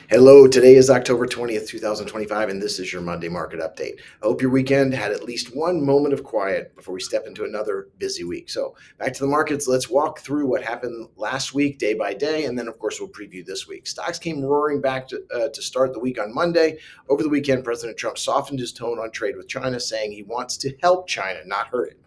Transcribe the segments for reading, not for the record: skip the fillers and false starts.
Hello, today is October 20th, 2025, and this is your Monday market update. I hope your weekend had at least one moment of quiet before we step into another busy week. So, back to the markets, let's walk through what happened last week, day by day, and then, of course, we'll preview this week. Stocks came roaring back to start the week on Monday. Over the weekend, President Trump softened his tone on trade with China, saying he wants to help China, not hurt it.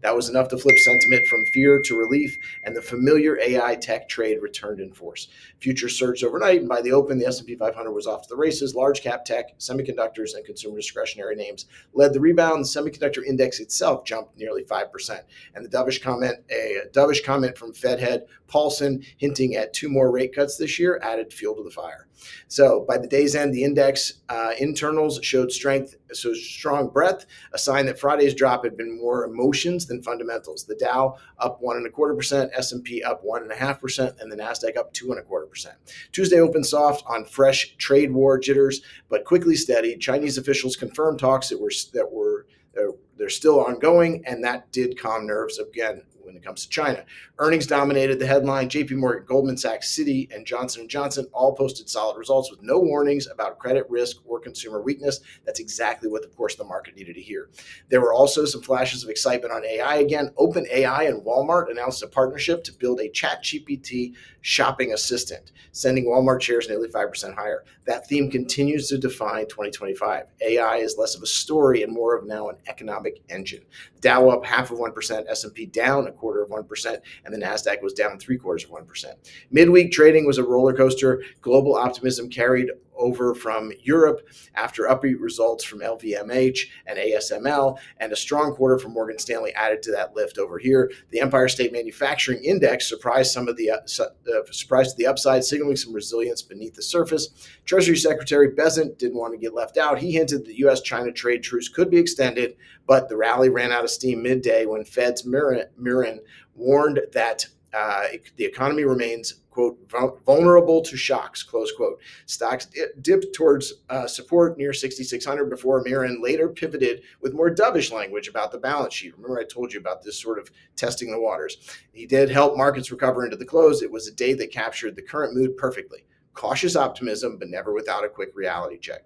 That was enough to flip sentiment from fear to relief, and the familiar AI tech trade returned in force. Futures surged overnight, and by the open, the S&P 500 was off to the races. Large cap tech, semiconductors, and consumer discretionary names led the rebound. The semiconductor index itself jumped nearly 5%. And a dovish comment from Fed head Paulson, hinting at two more rate cuts this year, added fuel to the fire. So by the day's end, the index internals showed strong breadth, a sign that Friday's drop had been more emotions than fundamentals. The Dow up 1.25%, S&P up 1.5%, and the Nasdaq up 2.25%. Tuesday opened soft on fresh trade war jitters, but quickly steadied. Chinese officials confirmed talks they're still ongoing, and that did calm nerves again when it comes to China. Earnings dominated the headline. JP Morgan, Goldman Sachs, Citi, and Johnson & Johnson all posted solid results with no warnings about credit risk or consumer weakness. That's exactly what, of course, the market needed to hear. There were also some flashes of excitement on AI again. OpenAI and Walmart announced a partnership to build a ChatGPT shopping assistant, sending Walmart shares nearly 5% higher. That theme continues to define 2025. AI is less of a story and more of now an economic engine. Dow up 0.5%, S&P down 0.25%, and the Nasdaq was down 0.75%. Midweek trading was a roller coaster. Global optimism carried over from Europe after upbeat results from LVMH and ASML, and a strong quarter from Morgan Stanley added to that lift over here. The Empire State Manufacturing Index surprised to the upside, signaling some resilience beneath the surface. Treasury Secretary Bessent didn't want to get left out. He hinted that U.S.-China trade truce could be extended, but the rally ran out of steam midday when Fed's Mirren warned that the economy remains, quote, vulnerable to shocks, close quote. Stocks dipped towards support near 6,600 before Mirren later pivoted with more dovish language about the balance sheet. Remember, I told you about this sort of testing the waters. He did help markets recover into the close. It was a day that captured the current mood perfectly. Cautious optimism, but never without a quick reality check.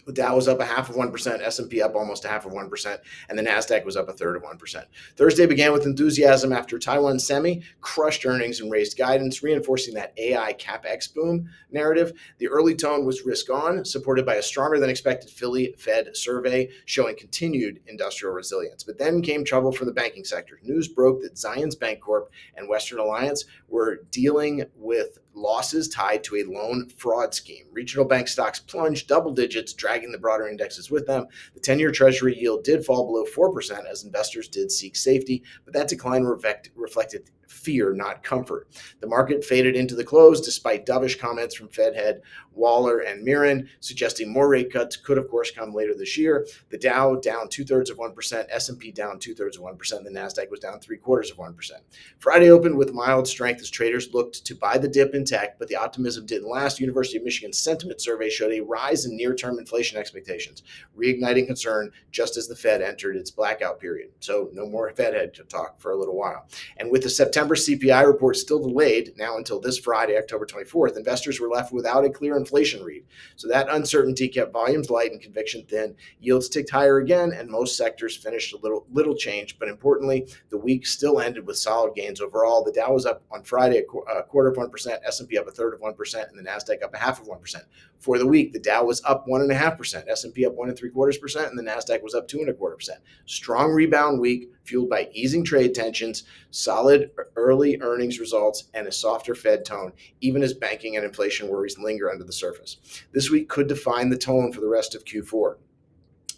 The Dow was up 0.5%, S&P up almost 0.5%, and the Nasdaq was up 1/3%. Thursday began with enthusiasm after Taiwan Semi crushed earnings and raised guidance, reinforcing that AI CapEx boom narrative. The early tone was risk on, supported by a stronger than expected Philly Fed survey showing continued industrial resilience. But then came trouble for the banking sector. News broke that Zions Bancorp and Western Alliance were dealing with losses tied to a loan fraud scheme. Regional bank stocks plunged double digits, dragging the broader indexes with them. The 10-year Treasury yield did fall below 4% as investors did seek safety, but that decline reflected fear, not comfort. The market faded into the close despite dovish comments from Fed head Waller and Mirren, suggesting more rate cuts could, of course, come later this year. The Dow down 0.2%, S&P down 0.2%, the Nasdaq was down 0.75%. Friday opened with mild strength as traders looked to buy the dip in tech, but the optimism didn't last. University of Michigan sentiment survey showed a rise in near-term inflation expectations, reigniting concern just as the Fed entered its blackout period. So no more Fed head to talk for a little while. And with the September CPI report still delayed now until this Friday, October 24th, investors were left without a clear inflation read. So that uncertainty kept volumes light and conviction thin. Yields ticked higher again, and most sectors finished a little change. But importantly, the week still ended with solid gains overall. The Dow was up on Friday 0.25%, S&P up 1/3%, and the Nasdaq up 0.5%. For the week, the Dow was up 1.5%, S&P up 1.75%, and the Nasdaq was up 2.25%. Strong rebound week fueled by easing trade tensions, solid early earnings results, and a softer Fed tone, even as banking and inflation worries linger under the surface. This week could define the tone for the rest of Q4.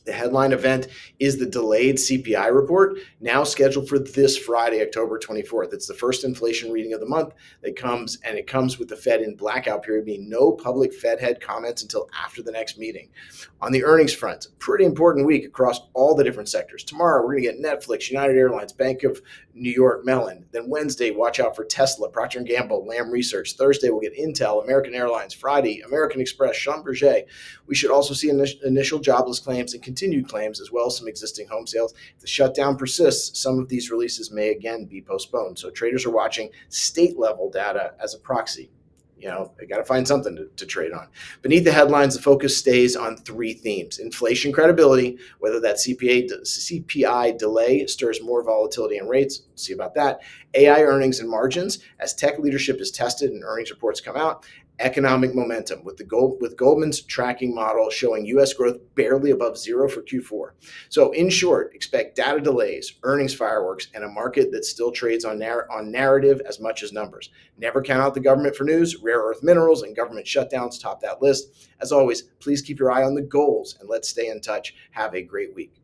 The headline event is the delayed CPI report, now scheduled for this Friday, October 24th. It's the first inflation reading of the month that comes with the Fed in blackout period, meaning no public Fed head comments until after the next meeting. On the earnings front, pretty important week across all the different sectors. Tomorrow, we're going to get Netflix, United Airlines, Bank of New York Mellon. Then Wednesday, watch out for Tesla, Procter & Gamble, Lam Research. Thursday, we'll get Intel, American Airlines. Friday, American Express, Schlumberger. We should also see initial jobless claims and continued claims, as well as some existing home sales. If the shutdown persists, some of these releases may again be postponed. So traders are watching state-level data as a proxy. they got to find something to trade on. Beneath the headlines, the focus stays on three themes: inflation credibility, whether that CPI delay stirs more volatility in rates. We'll see about that. AI earnings and margins, as tech leadership is tested and earnings reports come out. Economic momentum, with Goldman's tracking model showing U.S. growth barely above zero for Q4. So in short, expect data delays, earnings fireworks, and a market that still trades on narrative as much as numbers. Never count out the government for news. Rare earth minerals and government shutdowns top that list. As always, please keep your eye on the goals, and let's stay in touch. Have a great week.